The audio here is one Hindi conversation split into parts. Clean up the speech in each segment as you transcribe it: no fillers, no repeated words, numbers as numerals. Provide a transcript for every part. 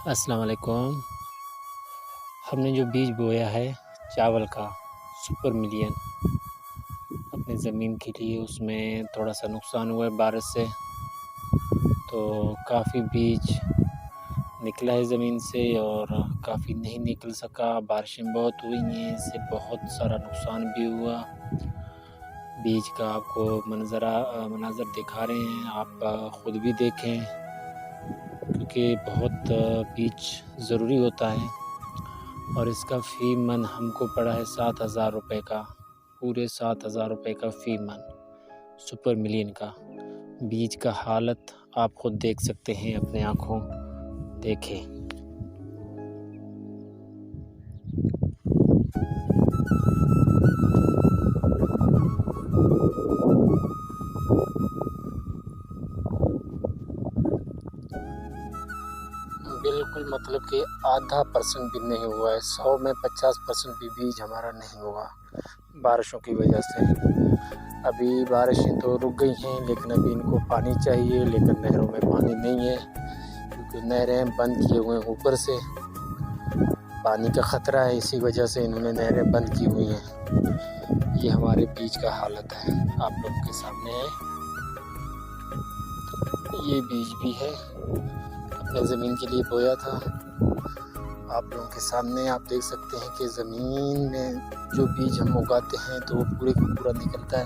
अस्सलाम वालेकुम। हमने जो बीज बोया है चावल का सुपर मिलियन अपनी ज़मीन के लिए, उसमें थोड़ा-सा नुकसान हुआ है बारिश से। तो काफ़ी बीज निकला है ज़मीन से और काफ़ी नहीं निकल सका। बारिशें बहुत हुई हैं, इससे बहुत सारा नुकसान भी हुआ। बीज का आपको मनाज़र दिखा रहे हैं, आप ख़ुद भी देखें, क्योंकि बहुत बीज ज़रूरी होता है। और इसका फ़ी मन हमको पड़ा है 7,000 रुपये का, पूरे 7,000 रुपये का फ़ी मन सुपर मिलियन का। बीज का हालत आप खुद देख सकते हैं, अपने आँखों देखें। बिल्कुल मतलब कि आधा परसेंट भी नहीं हुआ है। 100 में 50% भी बीज हमारा नहीं हुआ बारिशों की वजह से। अभी बारिशें तो रुक गई हैं, लेकिन अभी इनको पानी चाहिए, लेकिन नहरों में पानी नहीं है, क्योंकि नहरें बंद किए हुए हैं। ऊपर से पानी का ख़तरा है, इसी वजह से इन्होंने नहरें बंद की हुई हैं। ये हमारे बीज का हालत है, आप लोगों के सामने है। ये बीज भी है, अपने ज़मीन के लिए बोया था। आप लोगों के सामने आप देख सकते हैं कि ज़मीन में जो बीज हम उगाते हैं तो वो पूरे का पूरा निकलता है,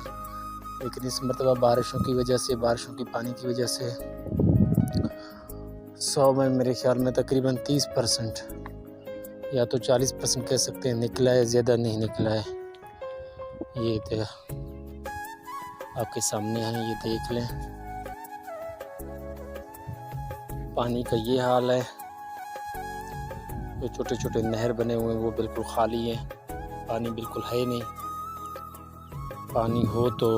लेकिन इस मरतबा बारिशों की वजह से, बारिशों की पानी की वजह से 100 में मेरे ख़्याल में तकरीबन 30% या तो 40% कह सकते हैं निकला है, ज़्यादा नहीं निकला है। ये आपके सामने है, ये देख लें। पानी का ये हाल है, जो छोटे छोटे नहर बने हुए हैं वो बिल्कुल खाली हैं, पानी बिल्कुल है नहीं। पानी हो तो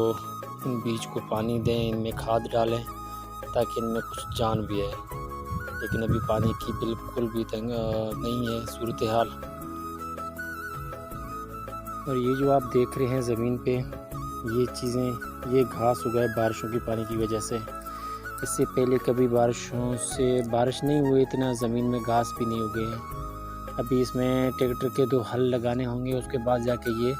इन बीज को पानी दें, इनमें खाद डालें, ताकि इनमें कुछ जान भी आए। लेकिन अभी पानी की बिल्कुल भी नहीं है सूरत हाल। और ये जो आप देख रहे हैं ज़मीन पे, ये चीज़ें, ये घास उगा है बारिशों की पानी की वजह से। इससे पहले कभी बारिश नहीं हुई, इतना ज़मीन में घास भी नहीं उगे हैं। अभी इसमें ट्रैक्टर के 2 हल लगाने होंगे, उसके बाद जाके ये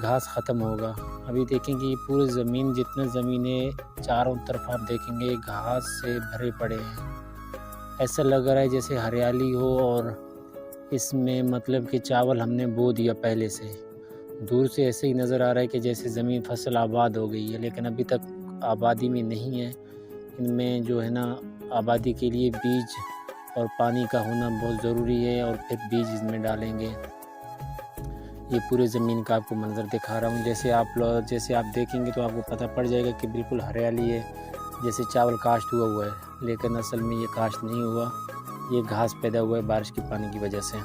घास ख़त्म होगा। अभी देखेंगे ये पूरी ज़मीन, जितना ज़मीन है चारों तरफ आप देखेंगे घास से भरे पड़े हैं। ऐसा लग रहा है जैसे हरियाली हो, और इसमें मतलब कि चावल हमने बो दिया पहले से। दूर से ऐसे ही नज़र आ रहा है कि जैसे ज़मीन फसल आबाद हो गई है, लेकिन अभी तक आबादी में नहीं है। इनमें जो है ना, आबादी के लिए बीज और पानी का होना बहुत ज़रूरी है, और फिर बीज इसमें डालेंगे। ये पूरे ज़मीन का आपको मंज़र दिखा रहा हूँ। जैसे आप देखेंगे तो आपको पता पड़ जाएगा कि बिल्कुल हरियाली है, जैसे चावल काश्त हुआ है, लेकिन असल में ये काश्त नहीं हुआ, ये घास पैदा हुआ है बारिश के पानी की वजह से।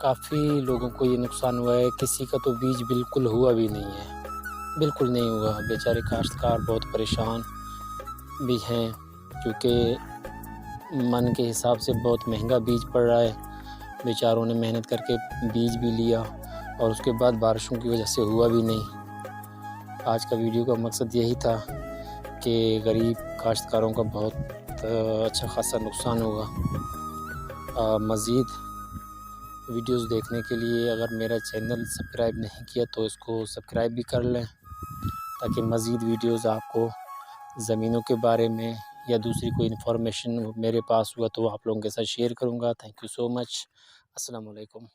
काफ़ी लोगों को ये नुकसान हुआ है, किसी का तो बीज बिल्कुल हुआ भी नहीं है, बिल्कुल नहीं हुआ। बेचारे काश्तकार बहुत परेशान भी हैं, क्योंकि मन के हिसाब से बहुत महंगा बीज पड़ रहा है। बेचारों ने मेहनत करके बीज भी लिया, और उसके बाद बारिशों की वजह से हुआ भी नहीं। आज का वीडियो का मकसद यही था कि गरीब काश्तकारों का बहुत अच्छा खासा नुकसान हुआ। मज़ीद वीडियोस देखने के लिए अगर मेरा चैनल सब्सक्राइब नहीं किया तो इसको सब्सक्राइब भी कर लें, ताकि मज़ीद वीडियोस आपको ज़मीनों के बारे में या दूसरी कोई इन्फॉर्मेशन मेरे पास हुआ तो आप लोगों के साथ शेयर करूँगा। Thank you so much. अस्सलाम वालेकुम।